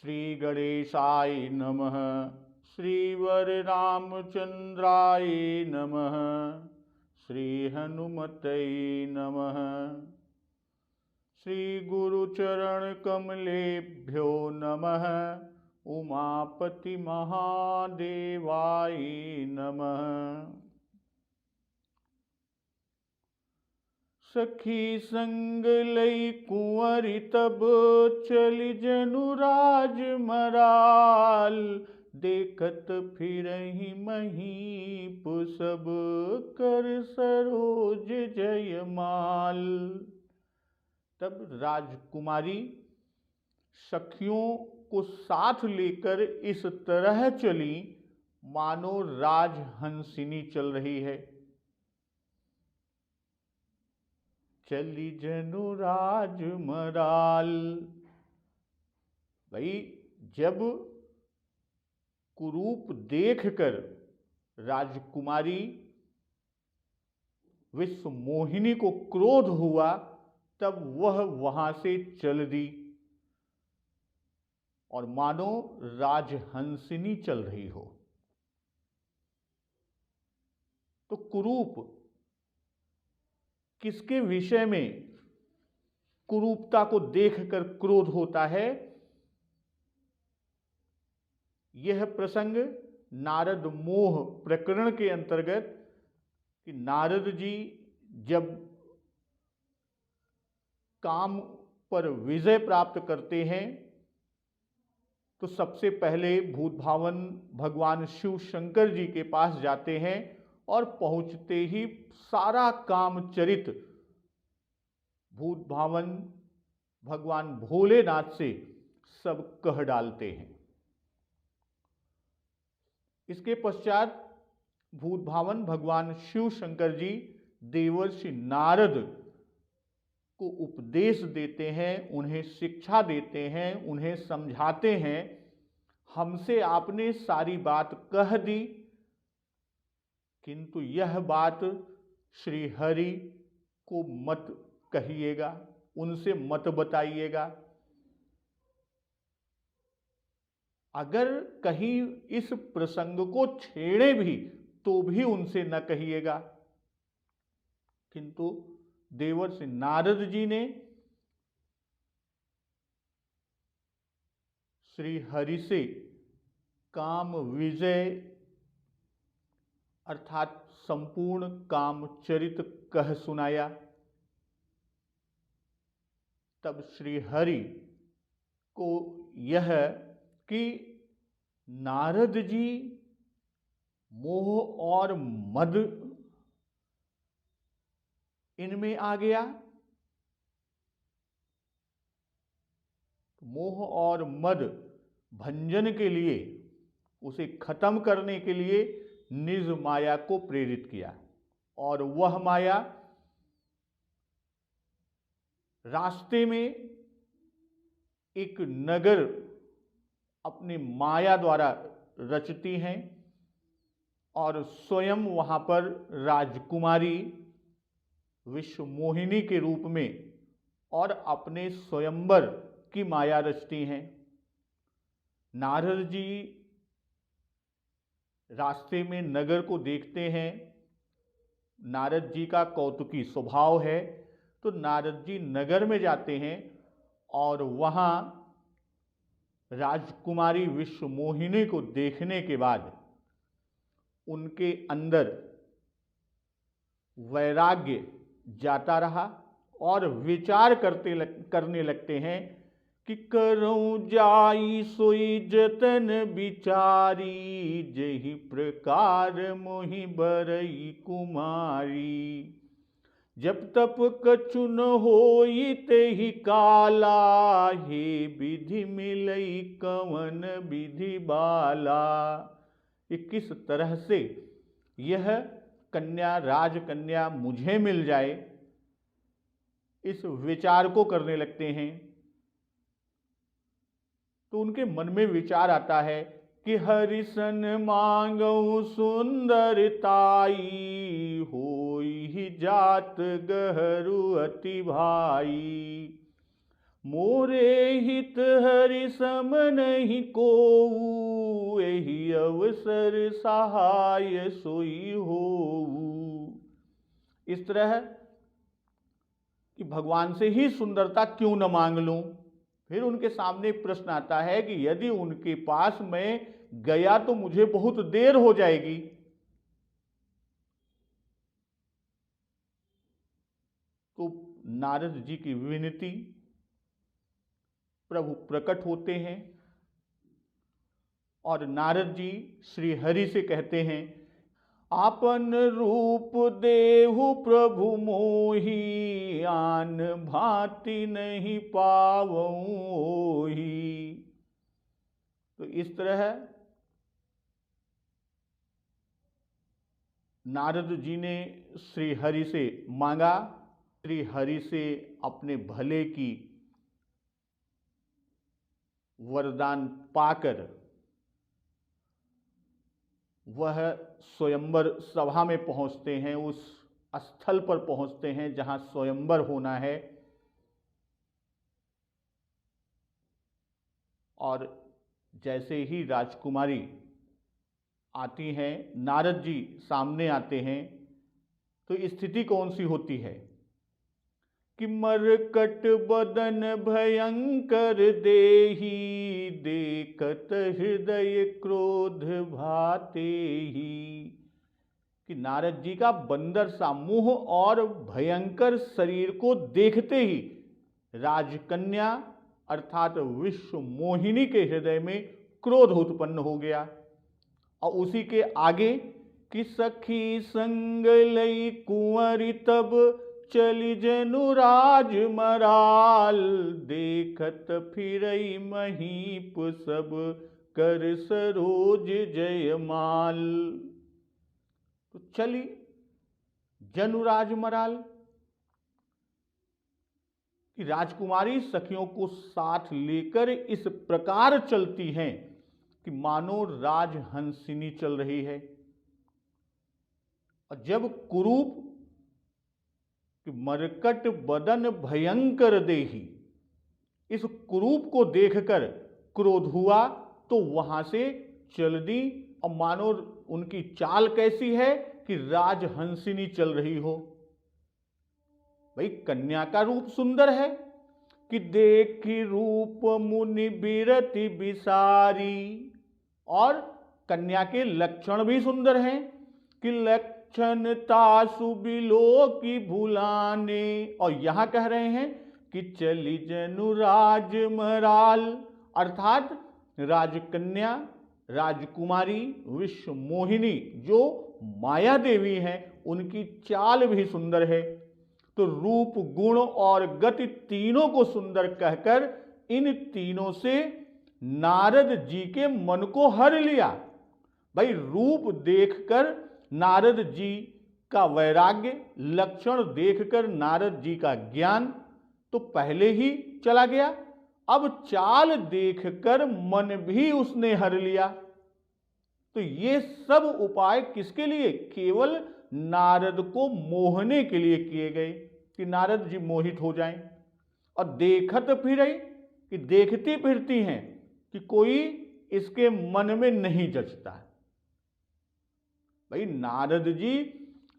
श्री गणेशाय नमः। श्री वररामचंद्राय नमः। श्री हनुमतये नमः। श्री गुरुचरण कमलेभ्यो नमः। उमापति महादेवाय नमः। सखी संग लई कुंवरी तब चली जनु राजमराल। देखत फिरहि महीप सब कर सरोज जयमाल। तब राजकुमारी सखियों को साथ लेकर इस तरह चली मानो राजहंसिनी चल रही है। चली जनु राजमराल। भाई, जब कुरूप देखकर राजकुमारी विश्व मोहिनी को क्रोध हुआ, तब वह वहां से चल दी और मानो राजहंसिनी चल रही हो। तो कुरूप किसके विषय में कुरूपता को देखकर क्रोध होता है? यह प्रसंग नारद मोह प्रकरण के अंतर्गत कि नारद जी जब काम पर विजय प्राप्त करते हैं तो सबसे पहले भूत भावन भगवान शिव शंकर जी के पास जाते हैं और पहुंचते ही सारा कामचरित भूत भावन भगवान भोलेनाथ से सब कह डालते हैं। इसके पश्चात भूत भावन भगवान शिव शंकर जी देवर्षि नारद को उपदेश देते हैं, उन्हें शिक्षा देते हैं, उन्हें समझाते हैं, हमसे आपने सारी बात कह दी, किंतु यह बात श्री हरि को मत कहिएगा, उनसे मत बताइएगा। अगर कहीं इस प्रसंग को छेड़े भी तो भी उनसे न कहिएगा। किंतु देवर्षि नारद जी ने श्री हरि से काम विजय अर्थात संपूर्ण कामचरित कह सुनाया। तब श्री हरि को यह कि नारद जी मोह और मद इनमें आ गया। मोह और मद भंजन के लिए, उसे खत्म करने के लिए निज माया को प्रेरित किया और वह माया रास्ते में एक नगर अपनी माया द्वारा रचती हैं और स्वयं वहां पर राजकुमारी विश्व मोहिनी के रूप में और अपने स्वयंवर की माया रचती हैं। नारद जी रास्ते में नगर को देखते हैं। नारद जी का कौतुकी स्वभाव है, तो नारद जी नगर में जाते हैं और वहां राजकुमारी विश्व मोहिनी को देखने के बाद उनके अंदर वैराग्य जाता रहा और विचार करने लगते हैं कि करऊं जाई सोई जतन बिचारी, जही प्रकार मोहि बरई कुमारी। जब तप कछु न होई तेहि काला, हे विधि मिलई कवन विधि बाला। ये किस तरह से यह कन्या राजकन्या मुझे मिल जाए, इस विचार को करने लगते हैं। तो उनके मन में विचार आता है कि हरिसन मांगऊ सुंदरताई, होई ही जात गहरू अति भाई। मोरे हित हरि सम नहीं कोऊ, एहि अवसर सहाय सोई होऊ। इस तरह कि भगवान से ही सुंदरता क्यों न मांग लूं। फिर उनके सामने प्रश्न आता है कि यदि उनके पास मैं गया तो मुझे बहुत देर हो जाएगी। तो नारद जी की विनती, प्रभु प्रकट होते हैं और नारद जी श्री हरि से कहते हैं, आपन रूप देहु प्रभु मोहि, आन भांति नहीं पावऊं ही। तो इस तरह नारद जी ने श्री हरि से मांगा। श्री हरि से अपने भले की वरदान पाकर वह स्वयंवर सभा में पहुंचते हैं, उस स्थल पर पहुंचते हैं जहां स्वयंवर होना है। और जैसे ही राजकुमारी आती हैं, नारद जी सामने आते हैं, तो स्थिति कौन सी होती है कि मरकट बदन भयंकर देही, देखत हृदय क्रोध भाते ही। कि नारद जी का बंदर सा मुंह और भयंकर शरीर को देखते ही राजकन्या अर्थात विश्व मोहिनी के हृदय में क्रोध उत्पन्न हो गया। और उसी के आगे कि सखी संग लई कुंवरी तब, चली जनु राज मराल, देखत फिरई महीप सब, कर सरोज जयमाल। तो चली जनुराज मराल कि राजकुमारी सखियों को साथ लेकर इस प्रकार चलती हैं कि मानो राजहंसिनी चल रही है। और जब कुरूप कि मरकट बदन भयंकर देही, इस कुरूप को देखकर क्रोध हुआ तो वहां से चल दी। और मानो उनकी चाल कैसी है कि राजहंसिनी चल रही हो। भाई कन्या का रूप सुंदर है कि देखी रूप मुनि बिरति बिसारी, और कन्या के लक्षण भी सुंदर हैं कि लक्षण तासु बिलो की भुलाने। और यहां कह रहे हैं कि चली जनु राज मराल, अर्थात राजकन्या राजकुमारी विश्व मोहिनी जो माया देवी हैं, उनकी चाल भी सुंदर है। तो रूप गुण और गति तीनों को सुंदर कहकर इन तीनों से नारद जी के मन को हर लिया। भाई रूप देखकर नारद जी का वैराग्य, लक्षण देखकर नारद जी का ज्ञान तो पहले ही चला गया, अब चाल देखकर मन भी उसने हर लिया। तो ये सब उपाय किसके लिए? केवल नारद को मोहने के लिए किए गए कि नारद जी मोहित हो जाएं। और देखत फिरई कि देखती फिरती हैं कि कोई इसके मन में नहीं जचता है। भाई नारद जी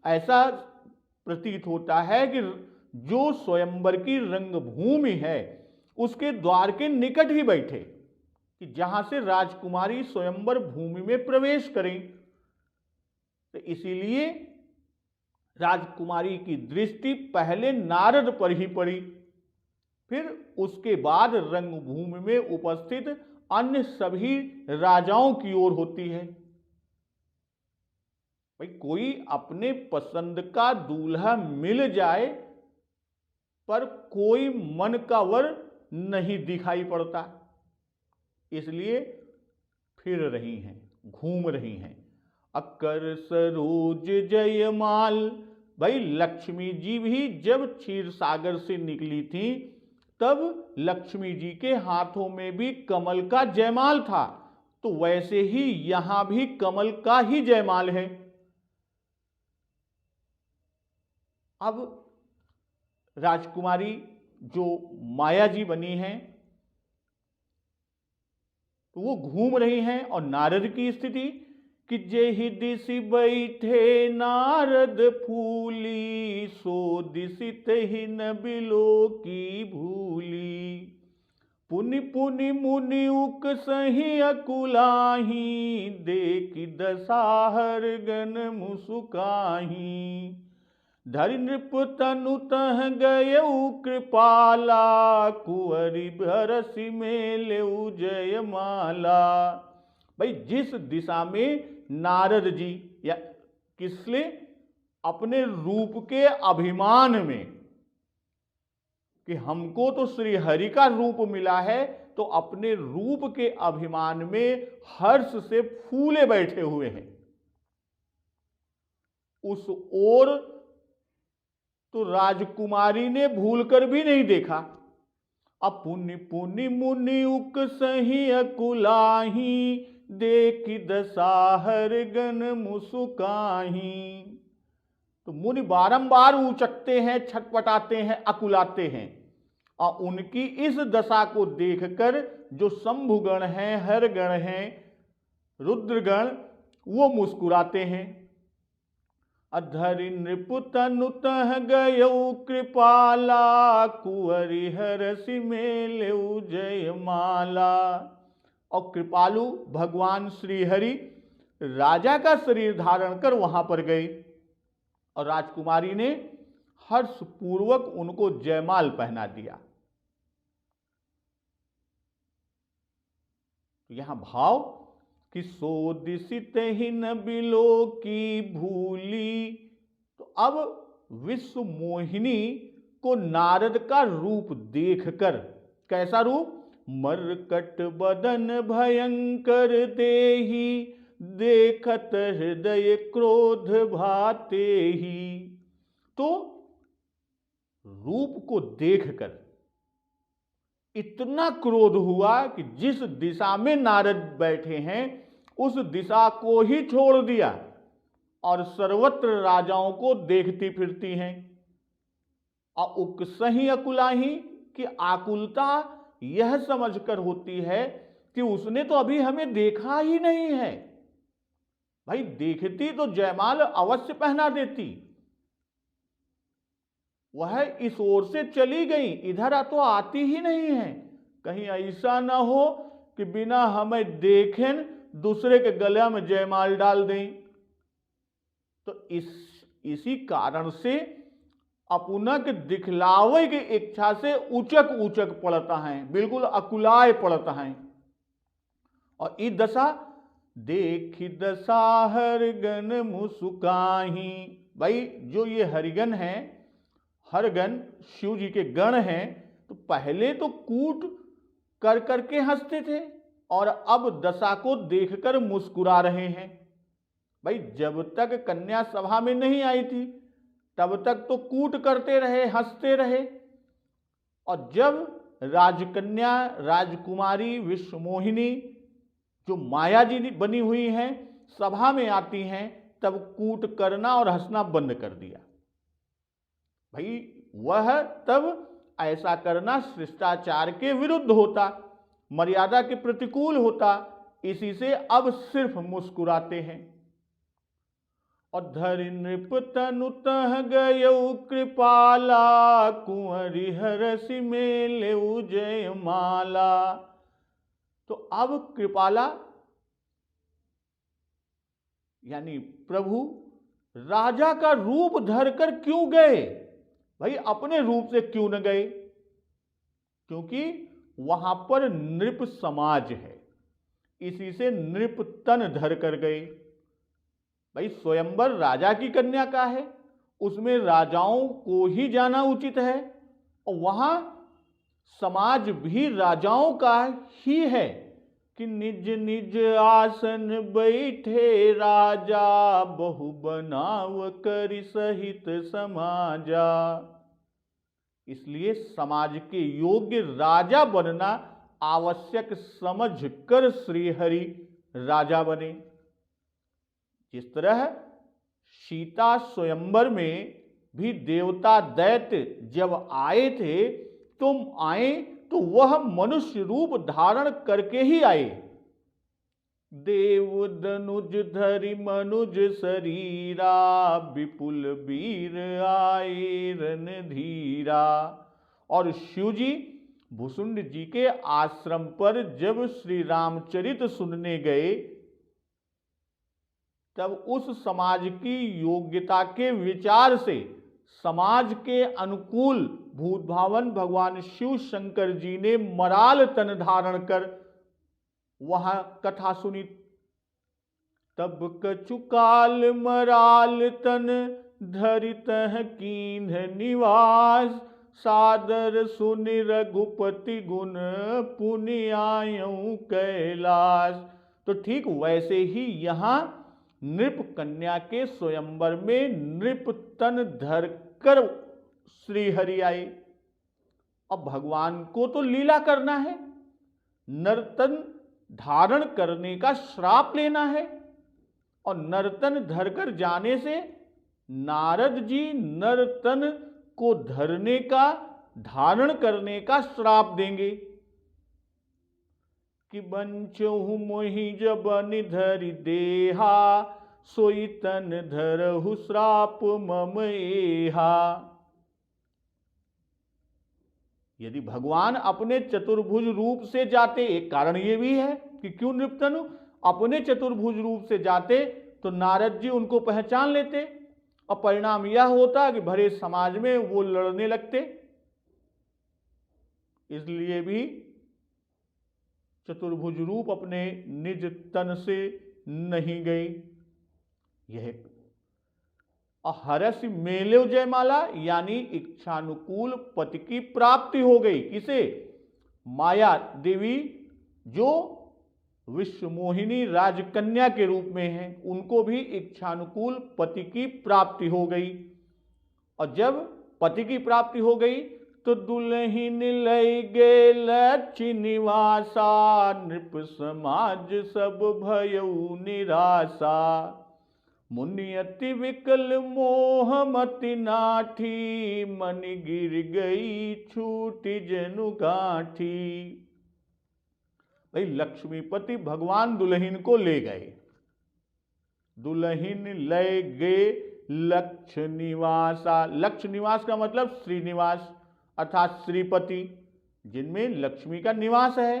ऐसा प्रतीत होता है कि जो स्वयंवर की रंगभूमि है उसके द्वार के निकट ही बैठे, कि जहां से राजकुमारी स्वयंवर भूमि में प्रवेश करें। तो इसीलिए राजकुमारी की दृष्टि पहले नारद पर ही पड़ी, फिर उसके बाद रंगभूमि में उपस्थित अन्य सभी राजाओं की ओर होती है। भाई कोई अपने पसंद का दूल्हा मिल जाए पर कोई मन का वर नहीं दिखाई पड़ता, इसलिए फिर रही हैं, घूम रही हैं। अकर सरोज जयमाल, भाई लक्ष्मी जी भी जब क्षीर सागर से निकली थी तब लक्ष्मी जी के हाथों में भी कमल का जयमाल था, तो वैसे ही यहां भी कमल का ही जयमाल है। अब राजकुमारी जो माया जी बनी हैं, तो वो घूम रही हैं। और नारद की स्थिति कि जेहि दिसि बैठे नारद फूली, सो दिसि तेहि न बिलो की भूली। पुनि पुनि मुनि उक सही अकुलाही, देखि दसाहर गन मुसुकाही। धरि नृप तनु तह गयउ कृपाला, कुंवरि भरसि मेलेउ जयमाला। भाई जिस दिशा में नारद जी या किसलिए अपने रूप के अभिमान में कि हमको तो श्री हरि का रूप मिला है, तो अपने रूप के अभिमान में हर्ष से फूले बैठे हुए हैं। उस ओर तो राजकुमारी ने भूलकर भी नहीं देखा। अब पुनि पुनि मुनि उक सही अकुलाही, देखि दसाहर गन मुसुकाही। तो मुनि बारंबार ऊचकते हैं, छटपटाते हैं, अकुलाते हैं। और उनकी इस दशा को देखकर जो शंभुगण हैं, हरगण हैं, रुद्रगण, वो मुस्कुराते हैं। अधरि नृप तनु तह गयउ कृपाला, कुंवरि हरसि मेलेउ जयमाला। और कृपालु भगवान श्री हरि राजा का शरीर धारण कर वहां पर गए और राजकुमारी ने हर्षपूर्वक उनको जयमाल पहना दिया। यहां भाव कि सो दिसि तेहि न बिलो की भूली। तो अब विश्व मोहिनी को नारद का रूप देखकर, कैसा रूप? मरकट बदन भयंकर देही, देखत हृदय क्रोध भाते ही। तो रूप को देखकर इतना क्रोध हुआ कि जिस दिशा में नारद बैठे हैं उस दिशा को ही छोड़ दिया और सर्वत्र राजाओं को देखती फिरती हैं। और उकसही अकुलाही की आकुलता यह समझकर होती है कि उसने तो अभी हमें देखा ही नहीं है। भाई देखती तो जयमाल अवश्य पहना देती, वह इस ओर से चली गई, इधर तो आती ही नहीं है। कहीं ऐसा ना हो कि बिना हमें देखें दूसरे के गले में जयमाल डाल दें। तो इसी कारण से अपुनक दिखलावे की इच्छा से उचक उचक पड़ता है, बिल्कुल अकुलाए पड़ता है। और इस दशा देखी दशा हरगन मुसुकाही। भाई जो ये हरिगण हैं, हरगण शिव जी के गण हैं, तो पहले तो कूट कर करके हंसते थे और अब दशा को देखकर मुस्कुरा रहे हैं। भाई जब तक कन्या सभा में नहीं आई थी तब तक तो कूट करते रहे, हंसते रहे। और जब राजकन्या, राजकुमारी, विश्वमोहिनी जो माया जी बनी हुई हैं सभा में आती हैं, तब कूट करना और हंसना बंद कर दिया। भाई वह तब ऐसा करना शिष्टाचार के विरुद्ध होता, मर्यादा के प्रतिकूल होता। इसी से अब सिर्फ मुस्कुराते हैं। और धरि नृप तनु तह गयउ कृपाला, कुंवरि हरसि मेलेउ जयमाला। तो अब कृपाला यानी प्रभु राजा का रूप धरकर क्यों गए? भाई अपने रूप से क्यों न गए? क्योंकि वहां पर नृप समाज है, इसी से नृप तन धर कर गए। भाई स्वयंवर राजा की कन्या का है, उसमें राजाओं को ही जाना उचित है और वहां समाज भी राजाओं का ही है कि निज निज आसन बैठे राजा, बहु बनाव करि सहित समाजा। इसलिए समाज के योग्य राजा बनना आवश्यक समझकर श्री हरि राजा बने। जिस तरह सीता स्वयंवर में भी देवता दैत्य जब आए थे तुम आए तो वह मनुष्य रूप धारण करके ही आए। देव दनुज धरि मनुज शरीरा, विपुल वीर आए रणधीरा। और शिव जी भुसुंड जी के आश्रम पर जब श्री रामचरित सुनने गए, तब उस समाज की योग्यता के विचार से समाज के अनुकूल भूतभावन भगवान शिव शंकर जी ने मराल तन धारण कर वहां कथा सुनी। तब कछु काल मराल तन धरितह कीन्ह निवास, सादर सुनि रघुपति गुण पुनि आयऊ कैलाश। तो ठीक वैसे ही यहां नृप कन्या के स्वयंवर में नृप तन धरकर श्री हरि आए। अब भगवान को तो लीला करना है, नर्तन धारण करने का श्राप लेना है, और नर्तन धरकर जाने से नारद जी नर्तन को धरने का, धारण करने का श्राप देंगे कि बंचहु मोहि जब निधरि देहा, सोई तन धरहु श्राप मम एहा। यदि भगवान अपने चतुर्भुज रूप से जाते, एक कारण यह भी है कि क्यों नृपतनु अपने चतुर्भुज रूप से जाते तो नारद जी उनको पहचान लेते, और परिणाम यह होता कि भरे समाज में वो लड़ने लगते। इसलिए भी चतुर्भुज रूप अपने निज तन से नहीं गई। यह हरस मेलेव जयमाला, यानी इच्छानुकूल पति की प्राप्ति हो गई। किसे? माया देवी जो विश्व मोहिनी राजकन्या के रूप में है, उनको भी इच्छानुकूल पति की प्राप्ति हो गई। और जब पति की प्राप्ति हो गई तो दुल्हिन लई गे लक्ष्य निवासा, नृप समाज सब भयउ निराशा। मुनि अति विकल मोह मति नाठी, मन गिर गई छूटी जनु गांठी। भाई लक्ष्मीपति भगवान दुल्हिन को ले गए, दुल्हिन ले गए लक्ष्य निवासा। लक्ष्य निवास का मतलब श्रीनिवास अर्थात श्रीपति, जिनमें लक्ष्मी का निवास है।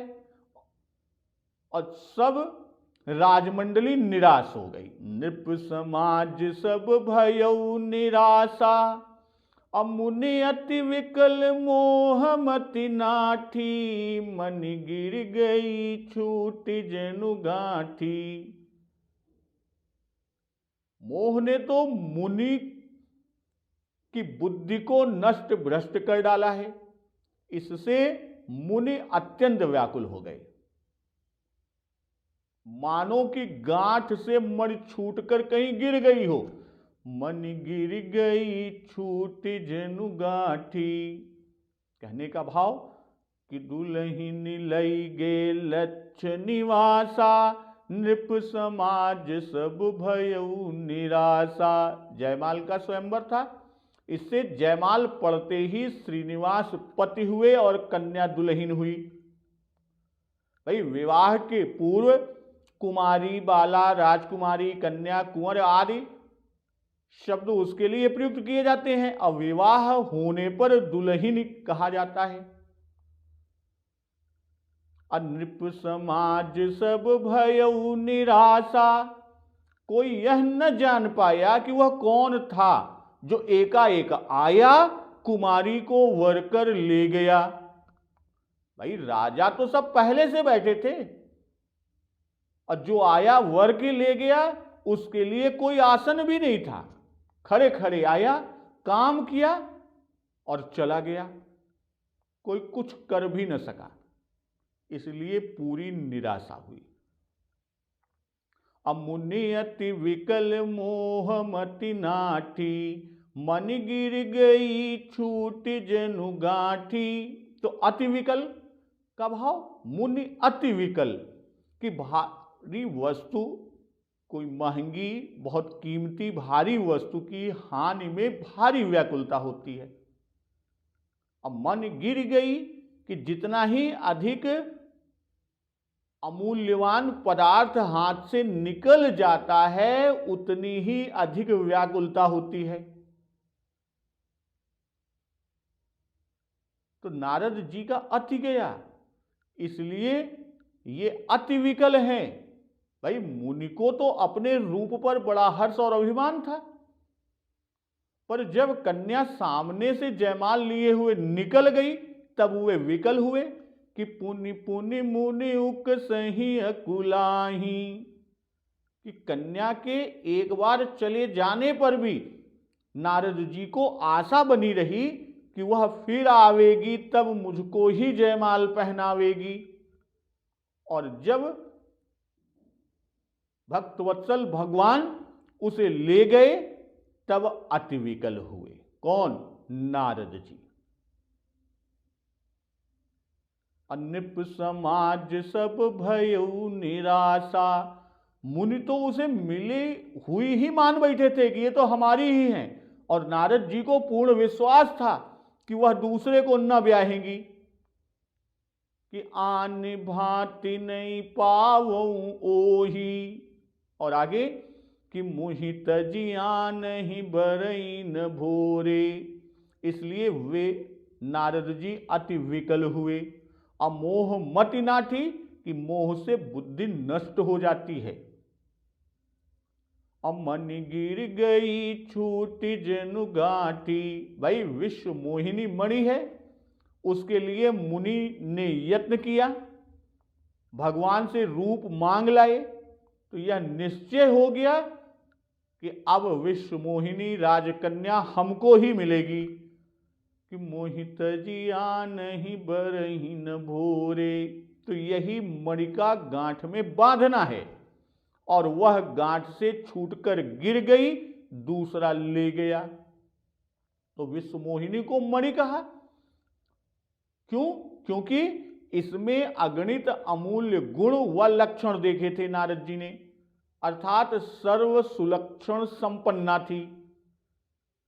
और सब राजमंडली निराश हो गई। नृप समाज सब भयउ निराशा, अमुनि अति विकल मोह मति नाठी, मन गिर गई छूटी जनु गांठी। मोह ने तो मुनि की बुद्धि को नष्ट भ्रष्ट कर डाला है। इससे मुनि अत्यंत व्याकुल हो गए, मानो कि गांठ से मणि छूटकर कहीं गिर गई हो। मन गिर गई छूट जनु गांठी। कहने का भाव कि दुल्हिन लई गे लक्ष्य निवासा, नृप समाज सब भयउ निराशा। जयमाल का स्वयंवर था, इससे जयमाल पढ़ते ही श्रीनिवास पति हुए और कन्या दुल्हिन हुई। भाई विवाह के पूर्व कुमारी, बाला, राजकुमारी, कन्या, कुंवर आदि शब्द उसके लिए प्रयुक्त किए जाते हैं। अब विवाह होने पर दुल्हिन कहा जाता है। नृप समाज सब भयउ निराशा। कोई यह न जान पाया कि वह कौन था जो एकाएक आया, कुमारी को वर कर ले गया। भाई राजा तो सब पहले से बैठे थे, और जो आया वर के ले गया उसके लिए कोई आसन भी नहीं था। खड़े खड़े आया, काम किया और चला गया, कोई कुछ कर भी न सका। इसलिए पूरी निराशा हुई। अमुनि अति विकल मोह मति नाठी, मन गिर गई छूट जनु गांठी। तो अति विकल का भाव, मुनि अति विकल कि भारी वस्तु, कोई महंगी बहुत कीमती भारी वस्तु की हानि में भारी व्याकुलता होती है। अब मन गिर गई कि जितना ही अधिक अमूल्यवान पदार्थ हाथ से निकल जाता है उतनी ही अधिक व्याकुलता होती है। तो नारद जी का अति गया, इसलिए ये अति विकल हैं। भाई मुनि को तो अपने रूप पर बड़ा हर्ष और अभिमान था, पर जब कन्या सामने से जयमाल लिए हुए निकल गई तब वे विकल हुए कि पुनि पुनि मुनि उक सही अकुलाही, कि कन्या के एक बार चले जाने पर भी नारद जी को आशा बनी रही कि वह फिर आवेगी तब मुझको ही जयमाल पहनावेगी। और जब भक्तवत्सल भगवान उसे ले गए तब अति विकल हुए। कौन? नारद जी। अनृप समाज सब भयउ निराशा, मुनि तो उसे मिली हुई ही मान बैठे थे कि ये तो हमारी ही हैं, और नारद जी को पूर्ण विश्वास था कि वह दूसरे को न ब्याहेंगी। कि आन भांति नहीं पावऊं ओही, और आगे कि मुहि तजिया नहीं बरई न भोरे, इसलिए वे नारद जी अति विकल हुए। अमोह मति नाठी, कि मोह से बुद्धि नष्ट हो जाती है। अमन गिर गई छूट जनु गांठी, भाई विश्व मोहिनी मणि है, उसके लिए मुनि ने यत्न किया, भगवान से रूप मांग लाए, तो यह निश्चय हो गया कि अब विश्व मोहिनी राजकन्या हमको ही मिलेगी। कि मोहित जिया नहीं बरही न भोरे, तो यही मणि का गांठ में बांधना है, और वह गांठ से छूटकर गिर गई, दूसरा ले गया, तो विश्व मोहिनी को मणि कहा। क्यों? क्योंकि इसमें अगणित अमूल्य गुण व लक्षण देखे थे नारद जी ने, अर्थात सर्व सुलक्षण संपन्ना थी।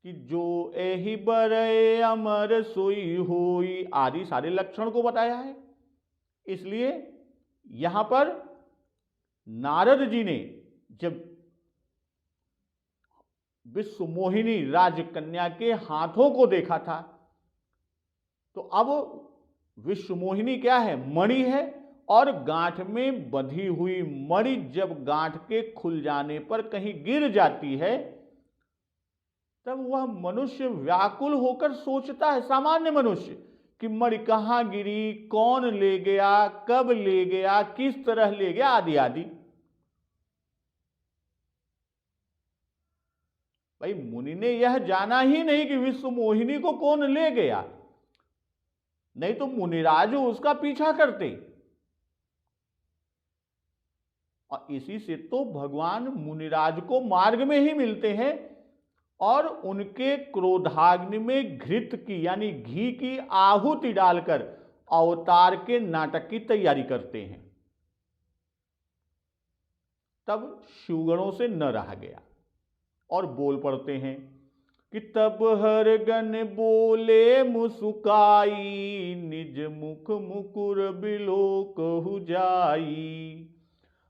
कि जो एहि बरए अमर सोई होई, आदि सारे लक्षण को बताया है। इसलिए यहां पर नारद जी ने जब विश्व मोहिनी राजकन्या के हाथों को देखा था, तो अब विश्व मोहिनी क्या है? मणि है, और गांठ में बंधी हुई मणि जब गांठ के खुल जाने पर कहीं गिर जाती है, तब वह मनुष्य व्याकुल होकर सोचता है, सामान्य मनुष्य, कि मणि कहां गिरी, कौन ले गया, कब ले गया, किस तरह ले गया, आदि आदि। भाई मुनि ने यह जाना ही नहीं कि विश्व मोहिनी को कौन ले गया, नहीं तो मुनिराज उसका पीछा करते। और इसी से तो भगवान मुनिराज को मार्ग में ही मिलते हैं और उनके क्रोधाग्नि में घृत की यानी घी की आहुति डालकर अवतार के नाटक की तैयारी करते हैं। तब शिवगणों से न रहा गया और बोल पड़ते हैं कि तब हर गण बोले मुसुकाई, निज मुख मुकुर बिलोकहु जाई।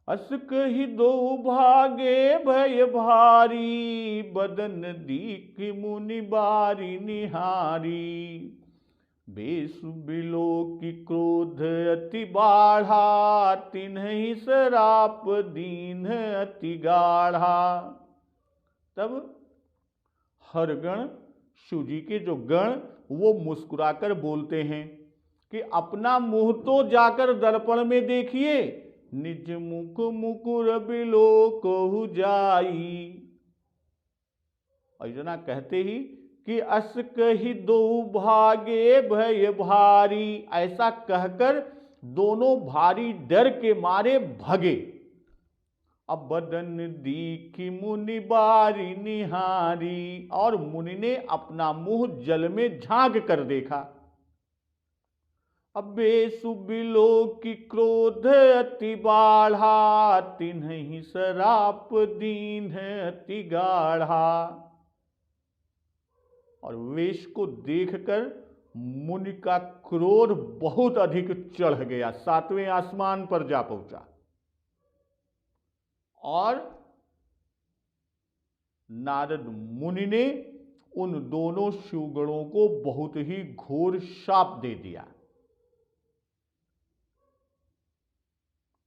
अस कहि दो भागे भय भारी, बदन दीख मुनि बारी निहारी। बेसु बिलोकि क्रोध अति बाढ़ा, तिन्हि सराप दीन अति गाढ़ा। तब हर गण, शिव जी के जो गण, वो मुस्कुराकर बोलते हैं कि अपना मुंह तो जाकर दर्पण में देखिए, निज मुख मुकुर बिलोकहु जाई। और इतना कहते ही कि अस कहि दो भागे भय भारी, ऐसा कहकर दोनों भारी डर के मारे भगे। अब बदन दीखी मुनि बारी निहारी, और मुनि ने अपना मुंह जल में झांक कर देखा। अब बेसु बिलोकि क्रोध अति बाढ़ा, तिन्हि सराप दीन अति गाढ़ा। और वेश को देखकर मुनि का क्रोध बहुत अधिक चढ़ गया, 7वें आसमान पर जा पहुंचा और नारद मुनि ने उन दोनों शिवगणों को बहुत ही घोर शाप दे दिया।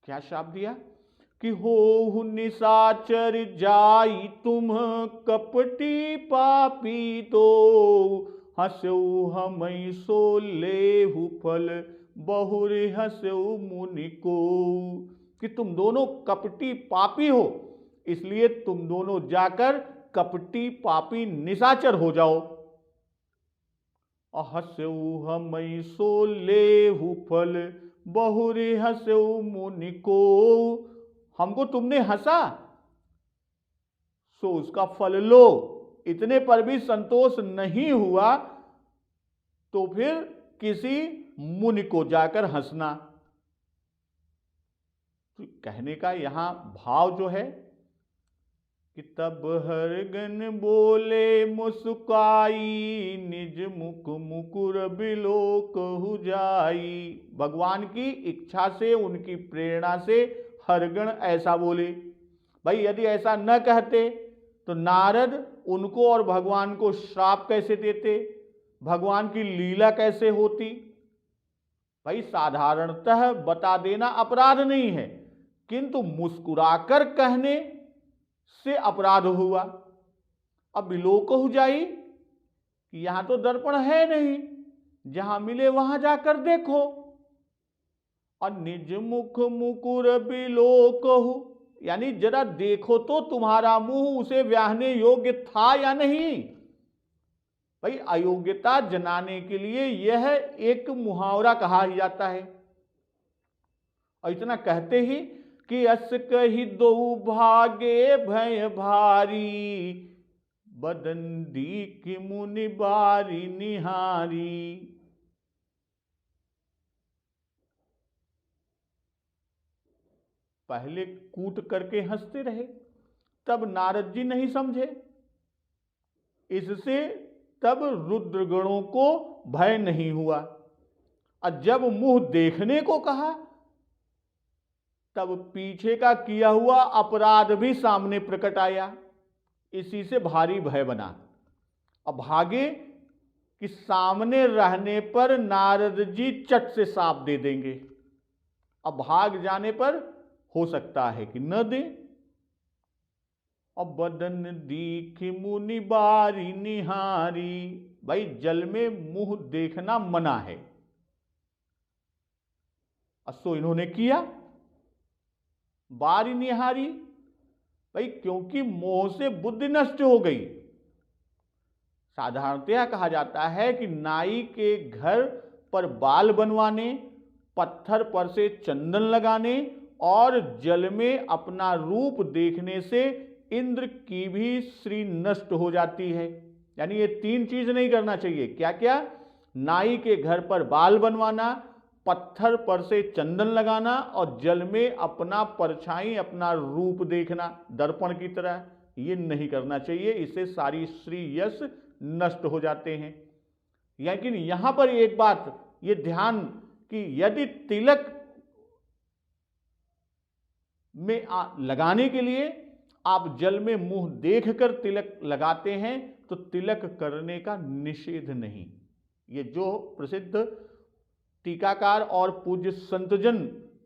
क्या शाप दिया कि हो निशाचर जाई तुम कपटी पापी तो हंसऊ हमई सो लेहु फल बहुर हंसऊ मुनि को, कि तुम दोनों कपटी पापी हो, इसलिए तुम दोनों जाकर कपटी पापी निशाचर हो जाओ। हंसऊ हमई सो लेहु फल बहुरे हंसऊ मुनि को, हमको तुमने हंसा सो उसका फल लो, इतने पर भी संतोष नहीं हुआ तो फिर किसी मुनि को जाकर हंसना। तो कहने का यहां भाव जो है कि तब हरगन बोले मुस्काई निज मुख मुकुर बिलोक हो जाई। भगवान की इच्छा से, उनकी प्रेरणा से हरगण ऐसा बोले। भाई यदि ऐसा न कहते तो नारद उनको और भगवान को श्राप कैसे देते, भगवान की लीला कैसे होती। भाई साधारणतः बता देना अपराध नहीं है, किंतु मुस्कुराकर कहने से अपराध हुआ। अब विलोक हो जाई, यहां तो दर्पण है नहीं, जहां मिले वहां जाकर देखो। और निज मुख मुकुर बिलोक हो, यानी जरा देखो तो तुम्हारा मुंह उसे ब्याहने योग्य था या नहीं। भाई अयोग्यता जनाने के लिए यह एक मुहावरा कहा जाता है। और इतना कहते ही कि अस कही दो भागे भय भारी बदन दीख मुनि बारी निहारी। पहले कूट करके हंसते रहे, तब नारद जी नहीं समझे, इससे तब रुद्रगणों को भय नहीं हुआ। और जब मुंह देखने को कहा तब पीछे का किया हुआ अपराध भी सामने प्रकट आया, इसी से भारी भय बना। अब भागे कि सामने रहने पर नारद जी चट से साप दे देंगे, अब भाग जाने पर हो सकता है कि न दे। अब बदन दीख मुनि बारी निहारी, भाई जल में मुंह देखना मना है, सो इन्होंने किया बारी निहारी। भाई क्योंकि मोह से बुद्धि नष्ट हो गई। साधारणतया कहा जाता है कि नाई के घर पर बाल बनवाने, पत्थर पर से चंदन लगाने और जल में अपना रूप देखने से इंद्र की भी श्री नष्ट हो जाती है। यानी ये 3 चीज नहीं करना चाहिए। क्या क्या? नाई के घर पर बाल बनवाना, पत्थर पर से चंदन लगाना और जल में अपना परछाई, अपना रूप देखना दर्पण की तरह, ये नहीं करना चाहिए। इससे सारी श्री यश नष्ट हो जाते हैं। लेकिन यहां पर एक बात ये ध्यान कि यदि तिलक में लगाने के लिए आप जल में मुंह देखकर तिलक लगाते हैं तो तिलक करने का निषेध नहीं। ये जो प्रसिद्ध टीकाकार और पूज्य संतजन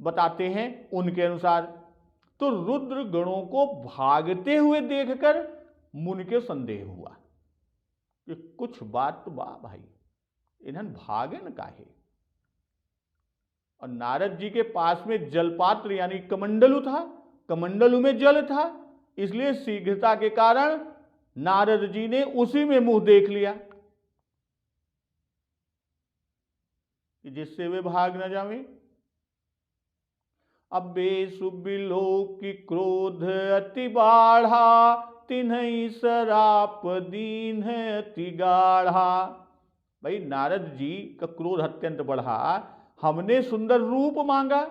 बताते हैं उनके अनुसार। तो रुद्र गणों को भागते हुए देखकर मुनि के संदेह हुआ कि कुछ बात तो बा भाई, इन्हन भागन काहे। और नारद जी के पास में जलपात्र यानी कमंडलू था, कमंडलू में जल था, इसलिए शीघ्रता के कारण नारद जी ने उसी में मुंह देख लिया जिससे वे भाग न जावे। अब बेसुबिलो की क्रोध अति बाढ़ा तिन्हई सराप दीन है अति गाढ़ा। भाई नारद जी का क्रोध अत्यंत बढ़ा। हमने सुंदर रूप मांगा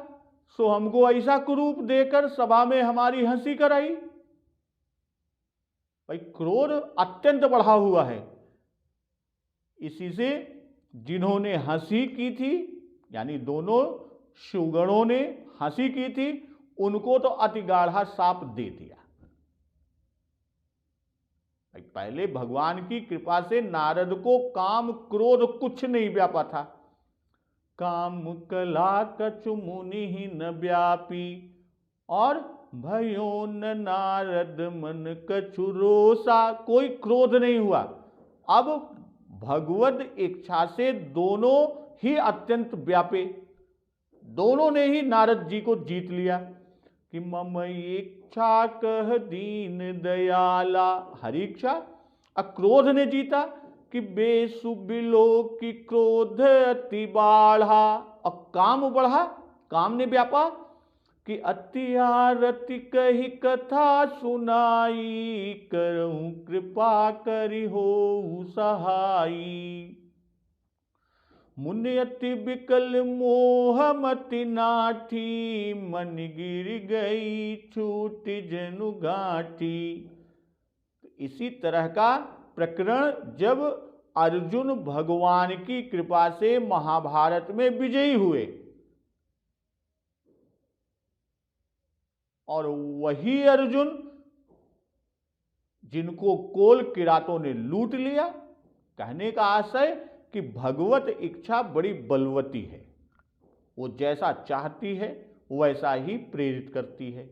सो हमको ऐसा कुरूप देकर सभा में हमारी हंसी कराई। भाई क्रोध अत्यंत बढ़ा हुआ है। इसी से जिन्होंने हंसी की थी, यानी दोनों शिवगणों ने हंसी की थी, उनको तो अति गाढ़ा शाप दे दिया। पहले भगवान की कृपा से नारद को काम क्रोध कुछ नहीं व्यापा था। काम कला कछु मुनि ही न व्यापी, और भयो न नारद मन कछु रोसा, कोई क्रोध नहीं हुआ। अब भगवत इच्छा से दोनों ही अत्यंत व्यापे, दोनों ने ही नारद जी को जीत लिया कि मम इच्छा कह दीन दयाला, हरि इच्छा। क्रोध ने जीता कि बेसुबिलो की क्रोध अति बाढ़ा, और काम बढ़ा, काम ने व्यापा कि अति आरती कही कथा सुनाई, करऊं कृपा करी हो सहाई। मुनि अति विकल मोह मति नाठी, मन गिर गई छूट जनु गाठी। इसी तरह का प्रकरण जब अर्जुन भगवान की कृपा से महाभारत में विजयी हुए, और वही अर्जुन जिनको कोल किरातों ने लूट लिया। कहने का आशय कि भगवत इच्छा बड़ी बलवती है, वो जैसा चाहती है वैसा ही प्रेरित करती है।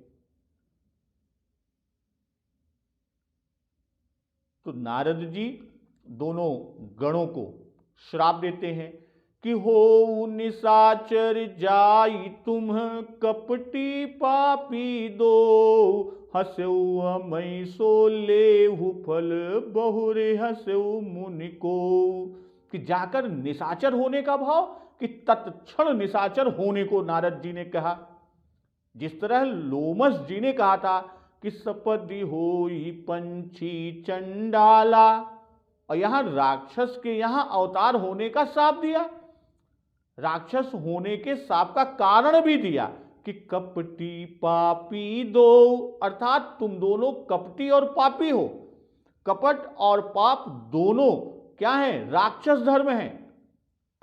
तो नारद जी दोनों गणों को श्राप देते हैं कि हो निशाचर जाई तुम कपटी पापी दो, हस्यऊ अमई सो लेहु फल बहुरे हस्यऊ मुनि को। कि जाकर निशाचर होने का भाव, कि तत्क्षण निशाचर होने को नारद जी ने कहा। जिस तरह लोमस जी ने कहा था कि सपदि होई पंछी चंडाला, और यहां राक्षस के यहां अवतार होने का शाप दिया, राक्षस होने के शाप का कारण भी दिया कि कपटी पापी दो, अर्थात तुम दोनों कपटी और पापी हो। कपट और पाप दोनों क्या है? राक्षस धर्म है।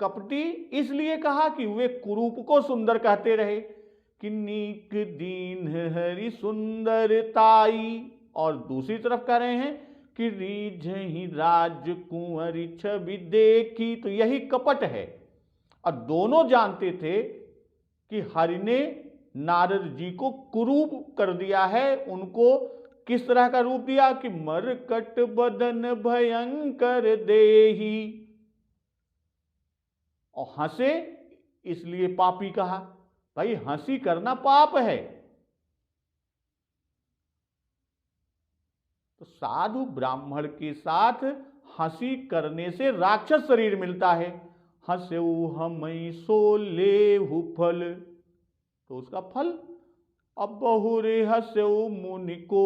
कपटी इसलिए कहा कि वे कुरूप को सुंदर कहते रहे कि नीक दीन हरि सुंदरताई, और दूसरी तरफ कह रहे हैं कि रीझहि राजकुंवरी छवि देखी, तो यही कपट है। और दोनों जानते थे कि हरि ने नारद जी को कुरूप कर दिया है। उनको किस तरह का रूप दिया कि मरकट बदन भयंकर देही, और हंसे इसलिए पापी कहा। भाई हंसी करना पाप है। तो साधु ब्राह्मण के साथ हंसी करने से राक्षस शरीर मिलता है। हंस्यऊ हमई सो लेहु फल, तो उसका फल अब बहुरे हस्यऊ मुनि को।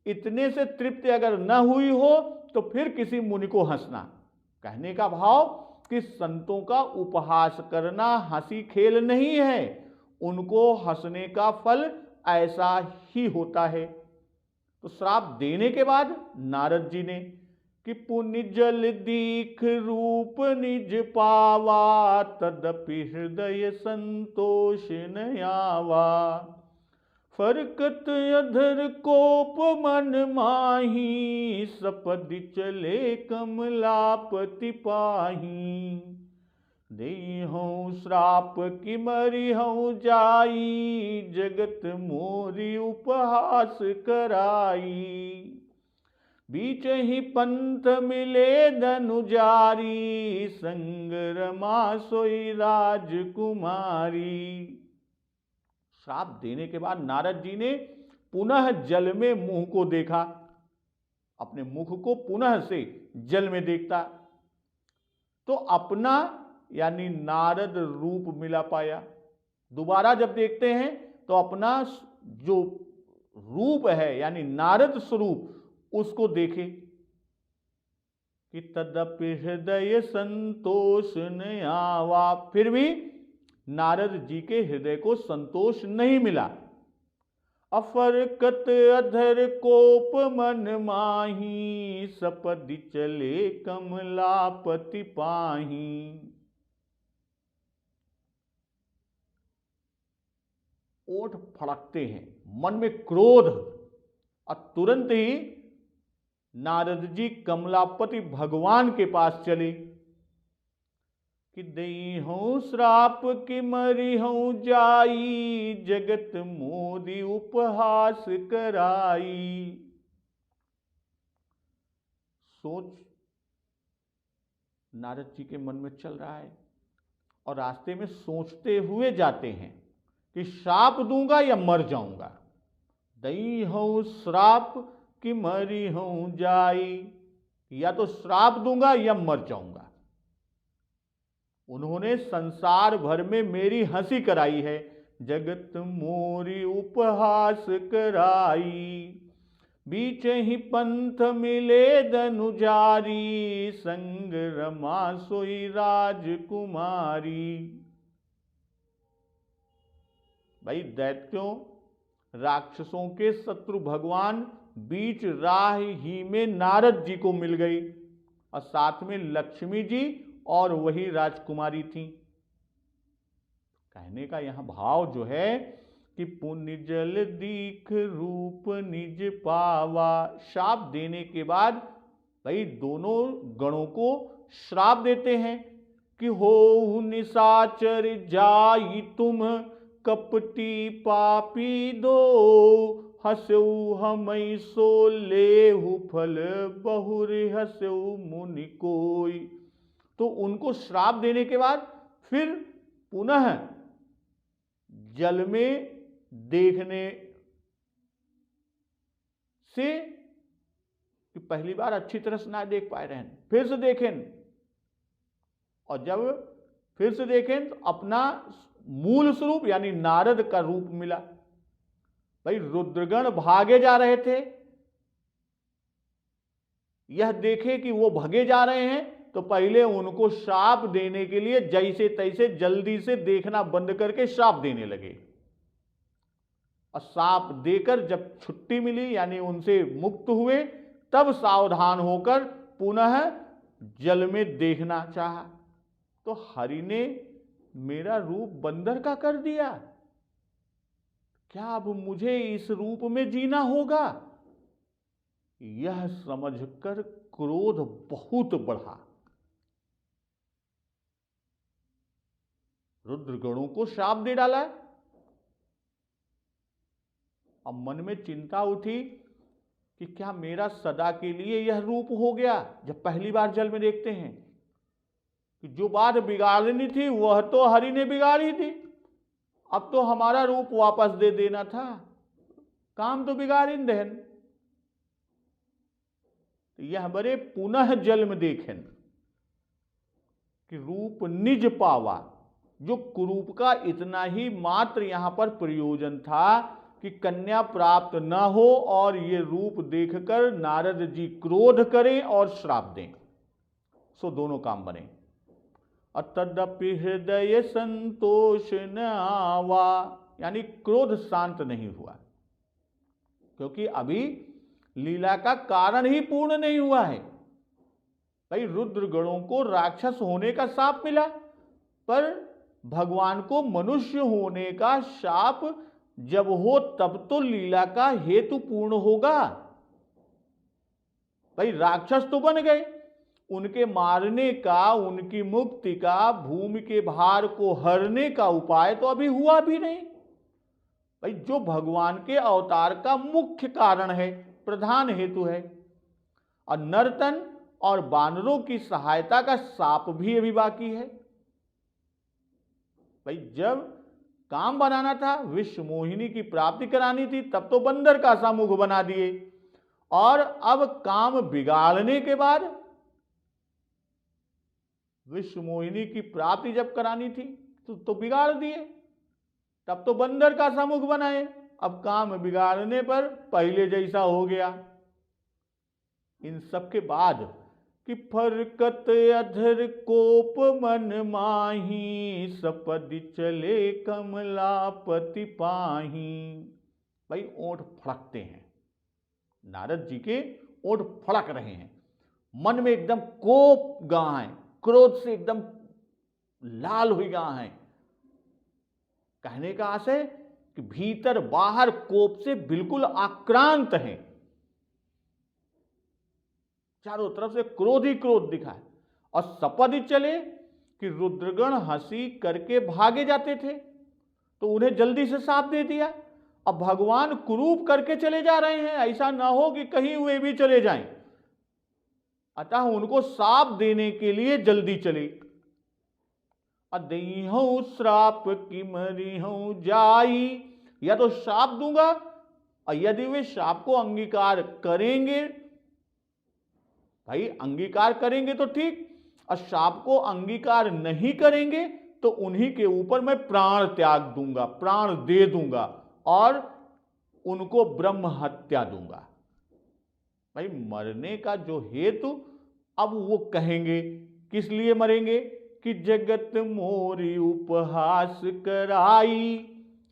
इतने से तृप्ति अगर न हुई हो तो फिर किसी मुनि को हंसना। कहने का भाव कि संतों का उपहास करना हंसी खेल नहीं है, उनको हंसने का फल ऐसा ही होता है। तो श्राप देने के बाद नारद जी ने कि पुण्य जल दीख रूप निज पावा, तदपि हृदय संतोष न आवा। फरकत अधर कोप मन माही, सपदि चले कमलापति पाही। देहूँ श्राप कि मरिहूँ जाई, जगत मोरी उपहास कराई। बीच ही पंथ मिले धनुजारी, संग रमा सोई राजकुमारी। श्राप देने के बाद नारद जी ने पुनः जल में मुंह को देखा, अपने मुख को पुनः से जल में देखता तो अपना यानी नारद रूप मिला पाया। दोबारा जब देखते हैं तो अपना जो रूप है यानी नारद स्वरूप उसको देखे कि तदपि हृदय संतोष न आवा। फिर भी नारद जी के हृदय को संतोष नहीं मिला। अफरकत अधर कोप मन माही, सपदि चले कमलापति पाही। ओठ फड़कते हैं, मन में क्रोध, और तुरंत ही नारद जी कमलापति भगवान के पास चले कि दई हूं श्राप कि मरी हूं जाई, जगत मोदी उपहास कराई। सोच नारद जी के मन में चल रहा है, और रास्ते में सोचते हुए जाते हैं कि श्राप दूंगा या मर जाऊंगा। दई हूं श्राप कि मरी हूं जाई, या तो श्राप दूंगा या मर जाऊंगा। उन्होंने संसार भर में मेरी हंसी कराई है, जगत मोरी उपहास कराई। बीच ही पंथ मिले धनुजारी, संग रमा सोई राजकुमारी। भाई दैत्यों राक्षसों के शत्रु भगवान बीच राह ही में नारद जी को मिल गई, और साथ में लक्ष्मी जी और वही राजकुमारी थी। कहने का यहां भाव जो है कि पुण्य जल दीख रूप निज पावा। श्राप देने के बाद भाई दोनों गणों को श्राप देते हैं कि हो निशाचर जाई तुम, कपटी पापी दो, हसऊ हमई सो लेहु फल, बहुर हसऊ मुनि कोई। तो उनको श्राप देने के बाद फिर पुनः जल में देखने से कि पहली बार अच्छी तरह से ना देख पाए रहें, फिर से देखें, और जब फिर से देखें तो अपना मूल स्वरूप यानी नारद का रूप मिला। भाई रुद्रगण भागे जा रहे थे, यह देखे कि वो भागे जा रहे हैं तो पहले उनको श्राप देने के लिए जैसे तैसे जल्दी से देखना बंद करके श्राप देने लगे, और श्राप देकर जब छुट्टी मिली यानी उनसे मुक्त हुए, तब सावधान होकर पुनः जल में देखना चाहा। तो हरि ने मेरा रूप बंदर का कर दिया, क्या अब मुझे इस रूप में जीना होगा? यह समझकर क्रोध बहुत बढ़ा। रुद्रगणों को श्राप दे डाला। अब मन में चिंता उठी कि क्या मेरा सदा के लिए यह रूप हो गया? जब पहली बार जल में देखते हैं कि जो बात बिगाड़नी थी वह तो हरि ने बिगाड़ी थी, अब तो हमारा रूप वापस दे देना था, काम तो बिगाड़ी देन। यह बड़े पुनः जल में देखें कि रूप निज पावा। जो कुरूप का इतना ही मात्र यहां पर प्रयोजन था कि कन्या प्राप्त न हो, और ये रूप देखकर नारद जी क्रोध करें और श्राप दें, सो दोनों काम बने। और तदपि हृदय संतोष न आवा, यानी क्रोध शांत नहीं हुआ, क्योंकि अभी लीला का कारण ही पूर्ण नहीं हुआ है। भाई रुद्रगणों को राक्षस होने का शाप मिला, पर भगवान को मनुष्य होने का शाप जब हो तब तो लीला का हेतु पूर्ण होगा। भाई राक्षस तो बन गए, उनके मारने का, उनकी मुक्ति का, भूमि के भार को हरने का उपाय तो अभी हुआ भी नहीं। भाई जो भगवान के अवतार का मुख्य कारण है, प्रधान हेतु है, और नर्तन और बानरों की सहायता का शाप भी अभी बाकी है। भाई जब काम बनाना था, विश्व मोहिनी की प्राप्ति करानी थी, तब तो बंदर का सा मुख बना दिए, और अब काम बिगाड़ने के बाद विश्व मोहिनी की प्राप्ति जब करानी थी तो बिगाड़ दिए, तब तो बंदर का सा मुख बनाए, अब काम बिगाड़ने पर पहले जैसा हो गया। इन सब के बाद कि फरकत अधर कोप मन माही, सपदि चले कमलापति पाही। भाई ओंठ फड़कते हैं, नारद जी के ओंठ फड़क रहे हैं, मन में एकदम कोप गा है, क्रोध से एकदम लाल हुई गा है। कहने का आशय कि भीतर बाहर कोप से बिल्कुल आक्रांत हैं, चारों तरफ से क्रोध ही क्रोध दिखा है। और सपद चले कि रुद्रगण हंसी करके भागे जाते थे तो उन्हें जल्दी से साप दे दिया। अब भगवान कुरूप करके चले जा रहे हैं, ऐसा ना हो कि कहीं वे भी चले जाएं, अतः उनको साप देने के लिए जल्दी चले। अदीहूं श्राप की मरीहूं जाई, या तो श्राप दूंगा, और यदि वे श्राप को अंगीकार करेंगे, भाई अंगीकार करेंगे तो ठीक, और श्राप को अंगीकार नहीं करेंगे तो उन्हीं के ऊपर मैं प्राण त्याग दूंगा, प्राण दे दूंगा और उनको ब्रह्म हत्या दूंगा। भाई मरने का जो हेतु अब वो कहेंगे, किस लिए मरेंगे कि जगत मोरी उपहास कराई।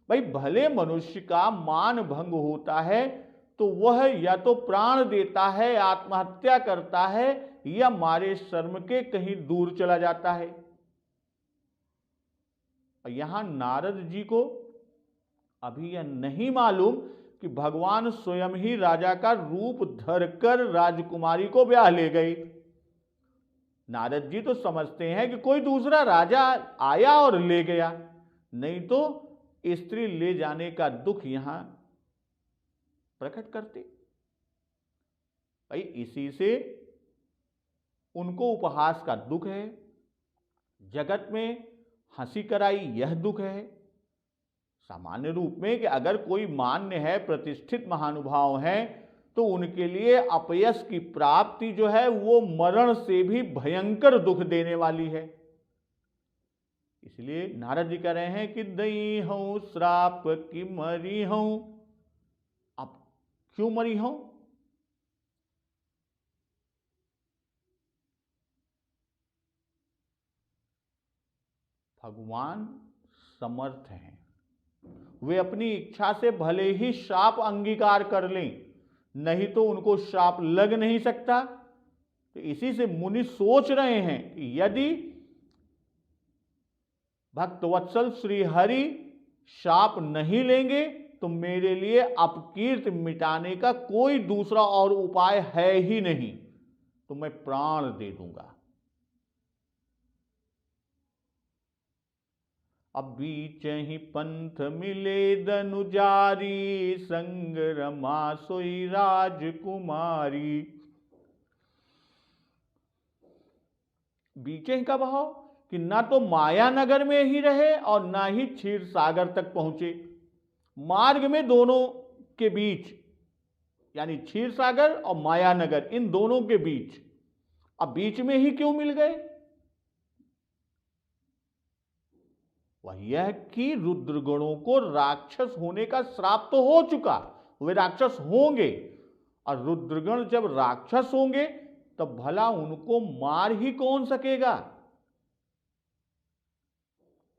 भाई भले मनुष्य का मान भंग होता है तो वह या तो प्राण देता है, आत्महत्या करता है, या मारे शर्म के कहीं दूर चला जाता है। यहां नारद जी को अभी यह नहीं मालूम कि भगवान स्वयं ही राजा का रूप धरकर राजकुमारी को ब्याह ले गए। नारद जी तो समझते हैं कि कोई दूसरा राजा आया और ले गया, नहीं तो स्त्री ले जाने का दुख यहां प्रकट करते। भाई इसी से उनको उपहास का दुख है, जगत में हंसी कराई यह दुख है। सामान्य रूप में कि अगर कोई मान्य है, प्रतिष्ठित महानुभाव हैं, तो उनके लिए अपयश की प्राप्ति जो है वो मरण से भी भयंकर दुख देने वाली है। इसलिए नारद जी कह रहे हैं कि दई हूं श्राप की मरी हूं। अब क्यों मरी हूं? भगवान समर्थ हैं, वे अपनी इच्छा से भले ही श्राप अंगीकार कर लें, नहीं तो उनको श्राप लग नहीं सकता। तो इसी से मुनि सोच रहे हैं कि यदि भक्तवत्सल श्री हरि श्राप नहीं लेंगे तो मेरे लिए अपकीर्ति मिटाने का कोई दूसरा और उपाय है ही नहीं, तो मैं प्राण दे दूंगा। अब बीच ही पंथ मिले दनुजारी, संग रमा सोई राजकुमारी। बीच ही का भाव कि ना तो माया नगर में ही रहे और ना ही क्षीर सागर तक पहुंचे, मार्ग में दोनों के बीच, यानी क्षीर सागर और माया नगर, इन दोनों के बीच। अब बीच में ही क्यों मिल गए? वह यह कि रुद्रगणों को राक्षस होने का श्राप तो हो चुका, वे राक्षस होंगे, और रुद्रगण जब राक्षस होंगे तब भला उनको मार ही कौन सकेगा?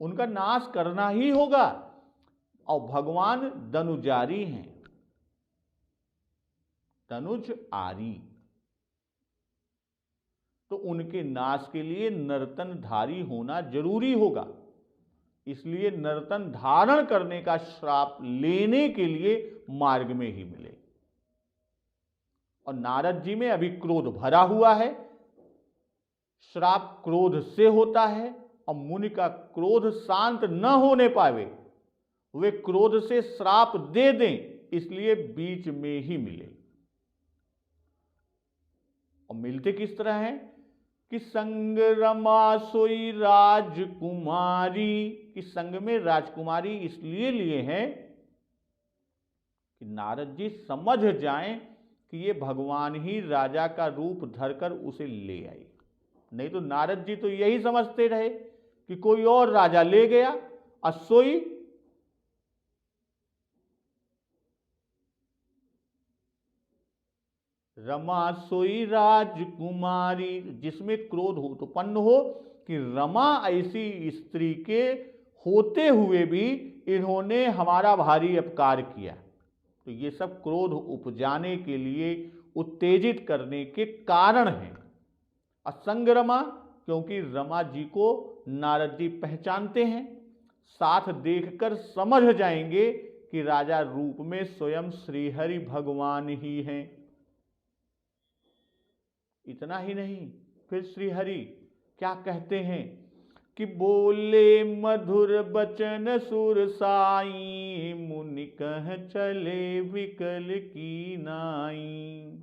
उनका नाश करना ही होगा। और भगवान दनुजारी हैं, तनुज आरी, तो उनके नाश के लिए नर्तनधारी होना जरूरी होगा। इसलिए नर्तन धारण करने का श्राप लेने के लिए मार्ग में ही मिले। और नारद जी में अभी क्रोध भरा हुआ है, श्राप क्रोध से होता है, और मुनि का क्रोध शांत न होने पावे, वे क्रोध से श्राप दे दें, इसलिए बीच में ही मिले। और मिलते किस तरह हैं कि संग रमा सोई राजकुमारी, कि संग में राजकुमारी इसलिए लिए हैं कि नारद जी समझ जाएं कि ये भगवान ही राजा का रूप धरकर उसे ले आई। नहीं तो नारद जी तो यही समझते रहे कि कोई और राजा ले गया, और सोई रमा सोई राजकुमारी, जिसमें क्रोध उत्पन्न हो कि रमा ऐसी स्त्री के होते हुए भी इन्होंने हमारा भारी अपकार किया, तो ये सब क्रोध उपजाने के लिए, उत्तेजित करने के कारण हैं। असंगरमा, क्योंकि रमा जी को नारद जी पहचानते हैं, साथ देखकर समझ जाएंगे कि राजा रूप में स्वयं श्रीहरि भगवान ही हैं। इतना ही नहीं, फिर श्रीहरि क्या कहते हैं कि बोले मधुर बचन सुर साई, मुनि कह चले विकल की नाई।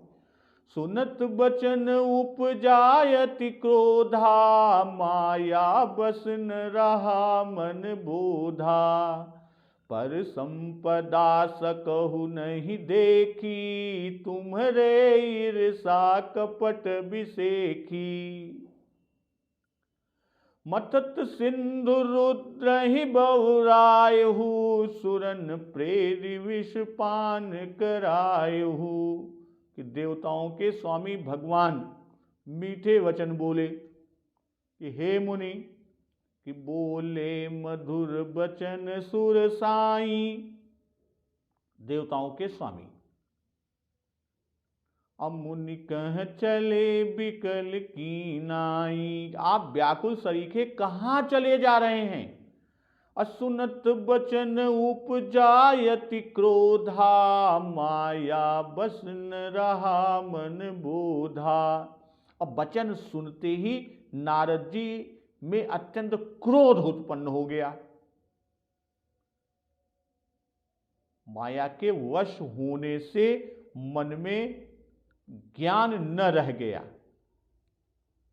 सुनत बचन उपजायति क्रोधा, माया बस न रहा मन बोधा। पर संपदा सकहु नहीं देखी, तुम्हरे ईर्षा कपट बिसेखी। मतत सिंधु रुद्र ही बहुरायहु, सुरन प्रेरि विष पान करायहु। कि देवताओं के स्वामी भगवान मीठे वचन बोले कि हे मुनि, कि बोले मधुर बचन सुर साई, देवताओं के स्वामी। अब मुनि कह चले बिकल की नाई, आप व्याकुल सरीखे कहाँ चले जा रहे हैं। असुनत बचन उपजायति क्रोधा, माया बस न रहा मन बोधा। अब वचन सुनते ही नारद जी में अत्यंत क्रोध उत्पन्न हो गया। माया के वश होने से मन में ज्ञान न रह गया।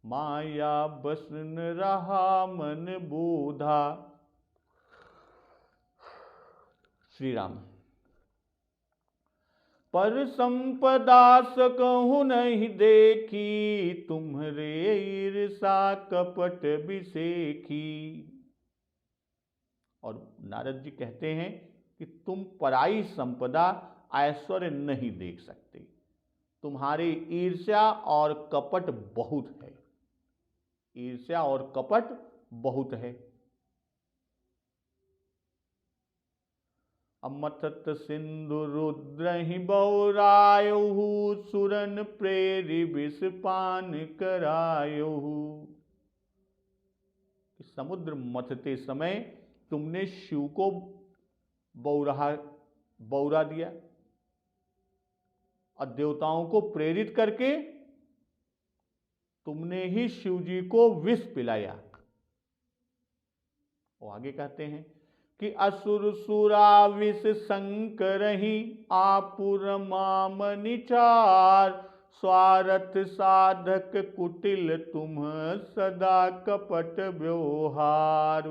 माया बस न रहा मन बोधा। श्री राम। पर संपदा सकहु नहीं देखी, तुम्हरे ईर्षा कपट बिसेखी। और नारद जी कहते हैं कि तुम पराई संपदा ऐश्वर्य नहीं देख सकते, तुम्हारी ईर्ष्या और कपट बहुत है। ईर्ष्या और कपट बहुत है। अमतत सिंधु रुद्र ही बहुरायहु, सुरन प्रेरि विष पान करायहु। समुद्र मथते समय तुमने शिव को बौरा दिया और देवताओं को प्रेरित करके तुमने ही शिव जी को विष पिलाया। वो आगे कहते हैं कि असुर सुरा विष संकरहि, आपुर मामनिचार। स्वार्थ साधक कुटिल तुम सदा कपट व्यवहार।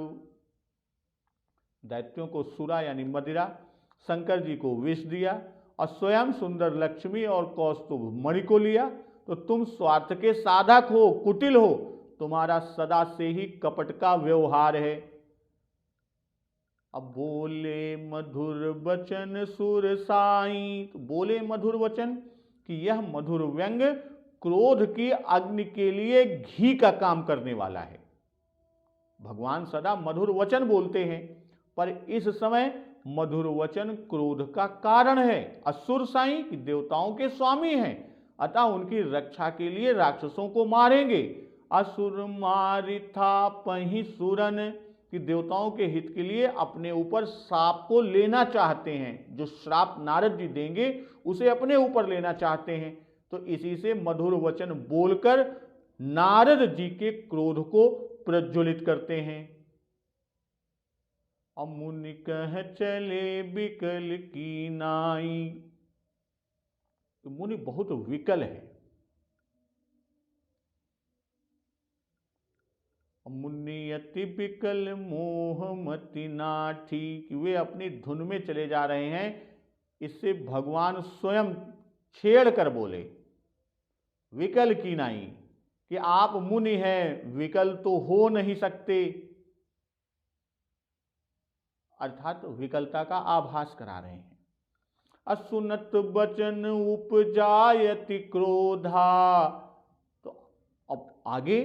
दैत्यों को सुरा यानी मदिरा, शंकर जी को विष दिया और स्वयं सुंदर लक्ष्मी और कौस्तुभ मणि को लिया। तो तुम स्वार्थ के साधक हो, कुटिल हो, तुम्हारा सदा से ही कपट का व्यवहार है। अब बोले मधुर बचन सुर साई, तो बोले मधुर वचन कि यह मधुर व्यंग क्रोध की अग्नि के लिए घी का काम करने वाला है। भगवान सदा मधुर वचन बोलते हैं, पर इस समय मधुर वचन क्रोध का कारण है। असुर साई कि देवताओं के स्वामी हैं, अतः उनकी रक्षा के लिए राक्षसों को मारेंगे। असुर मारिथा पहि सुरन कि देवताओं के हित के लिए अपने ऊपर श्राप को लेना चाहते हैं। जो श्राप नारद जी देंगे उसे अपने ऊपर लेना चाहते हैं। तो इसी से मधुर वचन बोलकर नारद जी के क्रोध को प्रज्वलित करते हैं। मुनि कह चले बिकल की नाई, तो मुनि बहुत विकल है। मुनि अति बिकल मोह मति नाठी कि वे अपनी धुन में चले जा रहे हैं। इससे भगवान स्वयं छेड़ कर बोले विकल की नाई कि आप मुनि हैं, विकल तो हो नहीं सकते, अर्थात विकलता का आभास करा रहे हैं। असुनत बचन उपजायति क्रोधा, तो अब आगे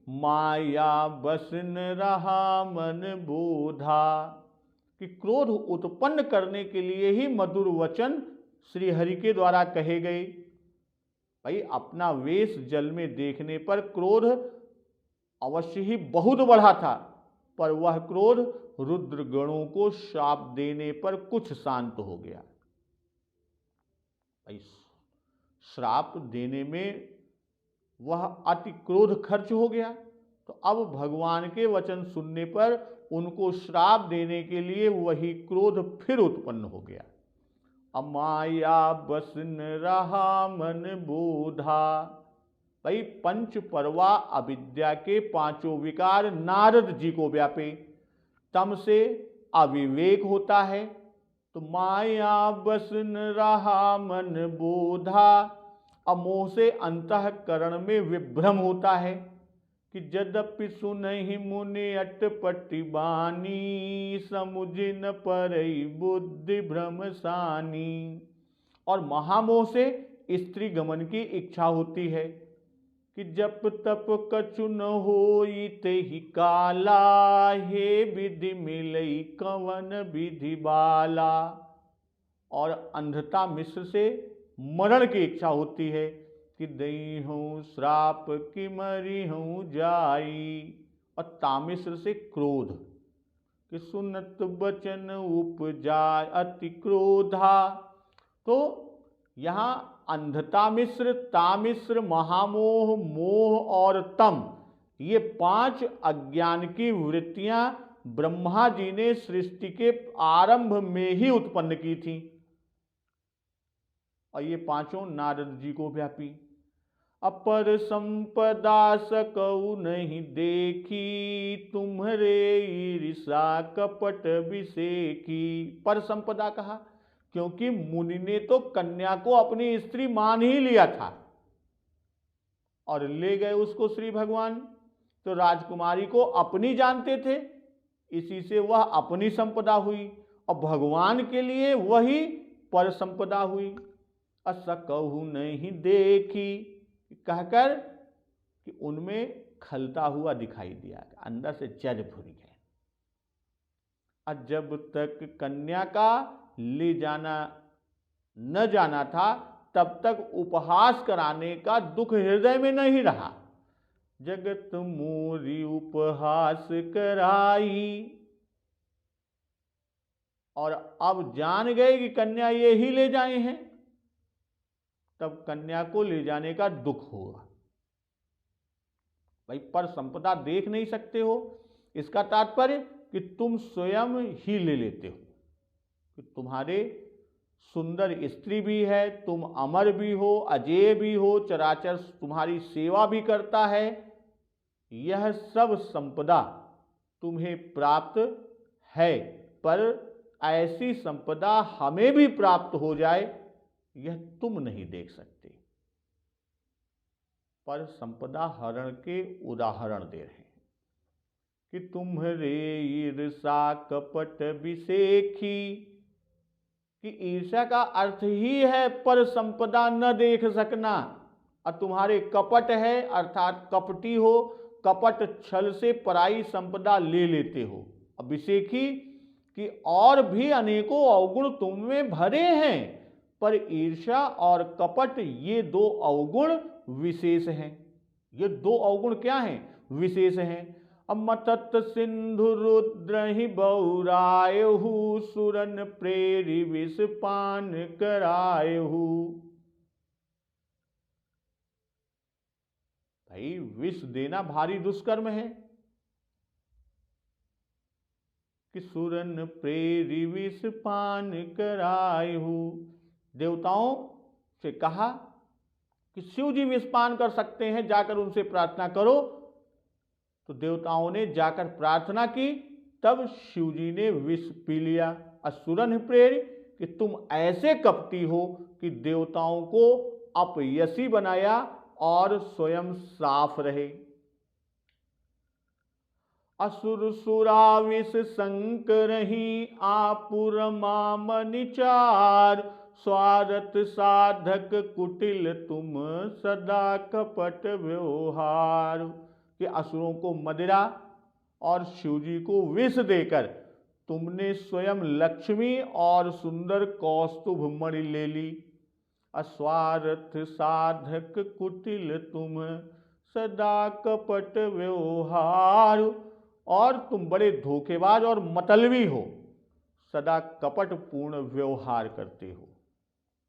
माया बस न रहा मन बोधा कि क्रोध उत्पन्न करने के लिए ही मधुर वचन श्री हरि के द्वारा कहे गए। भाई अपना वेश जल में देखने पर क्रोध अवश्य ही बहुत बढ़ा था, पर वह क्रोध रुद्र गणों को शाप देने पर कुछ शांत हो गया। भाई श्राप देने में वह अति क्रोध खर्च हो गया, तो अब भगवान के वचन सुनने पर उनको श्राप देने के लिए वही क्रोध फिर उत्पन्न हो गया। अमाया बस न रहा मन बोधा। भाई पंच परवा अविद्या के पांचों विकार नारद जी को व्यापे। तम से अविवेक होता है, तो माया बस न रहा मन बोधा। अमोह से अंतःकरण में विभ्रम होता है कि यद्यपि सुनहि मुनि अटपटि बानी, समुझ न परई बुद्धि भ्रम सानी। और महामोह से स्त्री गमन की इच्छा होती है कि जप तप कछु न होई तेहि काला, हे विधि मिलई कवन विधि बाला। और अंधता मिश्र से मरण की इच्छा होती है कि दई हूँ श्राप कि मरी हूँ जाई। और तामिश्र से क्रोध कि सुनत बचन उपजाय अति क्रोधा। तो यहाँ अंधता मिश्र, तामिश्र, महामोह, मोह और तम, ये पांच अज्ञान की वृत्तियां ब्रह्मा जी ने सृष्टि के आरंभ में ही उत्पन्न की थी, और ये पांचों नारद जी को व्यापी। अपर संपदा सकऊ नहीं देखी, तुम्हारे ईर्षा कपट विषेकी। पर संपदा कहा क्योंकि मुनि ने तो कन्या को अपनी स्त्री मान ही लिया था और ले गए उसको श्री भगवान, तो राजकुमारी को अपनी जानते थे, इसी से वह अपनी संपदा हुई, और भगवान के लिए वही पर संपदा हुई। असकहु नहीं देखी कहकर कि उनमें खलता हुआ दिखाई दिया, अंदर से जज भूल गए। और जब तक कन्या का ले जाना न जाना था, तब तक उपहास कराने का दुख हृदय में नहीं रहा। जगत मोरी उपहास कराई, और अब जान गए कि कन्या ये ही ले जाए हैं, तब कन्या को ले जाने का दुख होगा। भाई पर संपदा देख नहीं सकते हो, इसका तात्पर्य कि तुम स्वयं ही ले लेते हो कि तुम्हारे सुंदर स्त्री भी है, तुम अमर भी हो, अजेय भी हो, चराचर तुम्हारी सेवा भी करता है, यह सब संपदा तुम्हें प्राप्त है। पर ऐसी संपदा हमें भी प्राप्त हो जाए, यह तुम नहीं देख सकते। पर संपदा हरण के उदाहरण दे रहे हैं कि तुम्हारे ईर्षा कपट विषेखी, कि ईर्ष्या का अर्थ ही है पर संपदा न देख सकना, और तुम्हारे कपट है अर्थात कपटी हो, कपट छल से पराई संपदा ले लेते हो। अब विषेखी कि और भी अनेकों अवगुण तुम में भरे हैं, पर ईर्ष्या और कपट ये दो अवगुण विशेष हैं। ये दो अवगुण क्या हैं? विशेष हैं। अमतत सिंधु रुद्र ही बौरायहु, सुरन प्रेरि विष पान करायहु। भाई विष देना भारी दुष्कर्म है कि सुरन प्रेरि विष पान करायहु। देवताओं से कहा कि शिव जी विष पान कर सकते हैं, जाकर उनसे प्रार्थना करो। तो देवताओं ने जाकर प्रार्थना की, तब शिव जी ने विष पी लिया। असुरन प्रेरि कि तुम ऐसे कपटी हो कि देवताओं को अपयशी बनाया और स्वयं साफ रहे। असुर सुरा विष संकरहि, आपुर मामनिचार। स्वार्थ साधक कुटिल तुम सदा कपट व्यवहार। कि असुरों को मदिरा और शिवजी को विष देकर तुमने स्वयं लक्ष्मी और सुंदर कौस्तुभ मणि ले ली। अस्वार्थ साधक कुटिल तुम, सदा कपट व्यवहार। और तुम बड़े धोखेबाज और मतलबी हो, सदा कपट पूर्ण व्यवहार करते हो।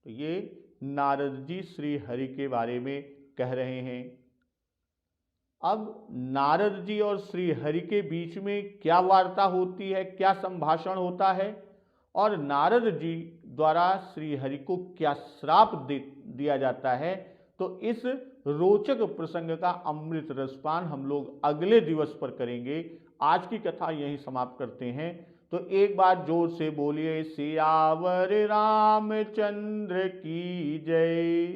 तो ये नारद जी श्री हरि के बारे में कह रहे हैं। अब नारद जी और श्री हरि के बीच में क्या वार्ता होती है, क्या संभाषण होता है, और नारद जी द्वारा श्री हरि को क्या श्राप दिया जाता है, तो इस रोचक प्रसंग का अमृत रसपान हम लोग अगले दिवस पर करेंगे। आज की कथा यहीं समाप्त करते हैं। तो एक बार जोर से बोलिए, सियावर रामचंद्र की जय,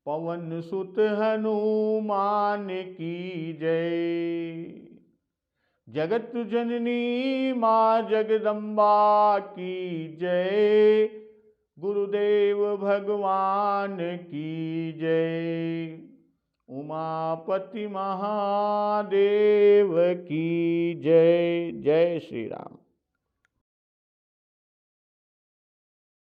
पवन सुत हनुमान की जय। जगत जननी मां जगदम्बा की जय, गुरुदेव भगवान की जय, उमापति महादेव की जय। जय श्री राम।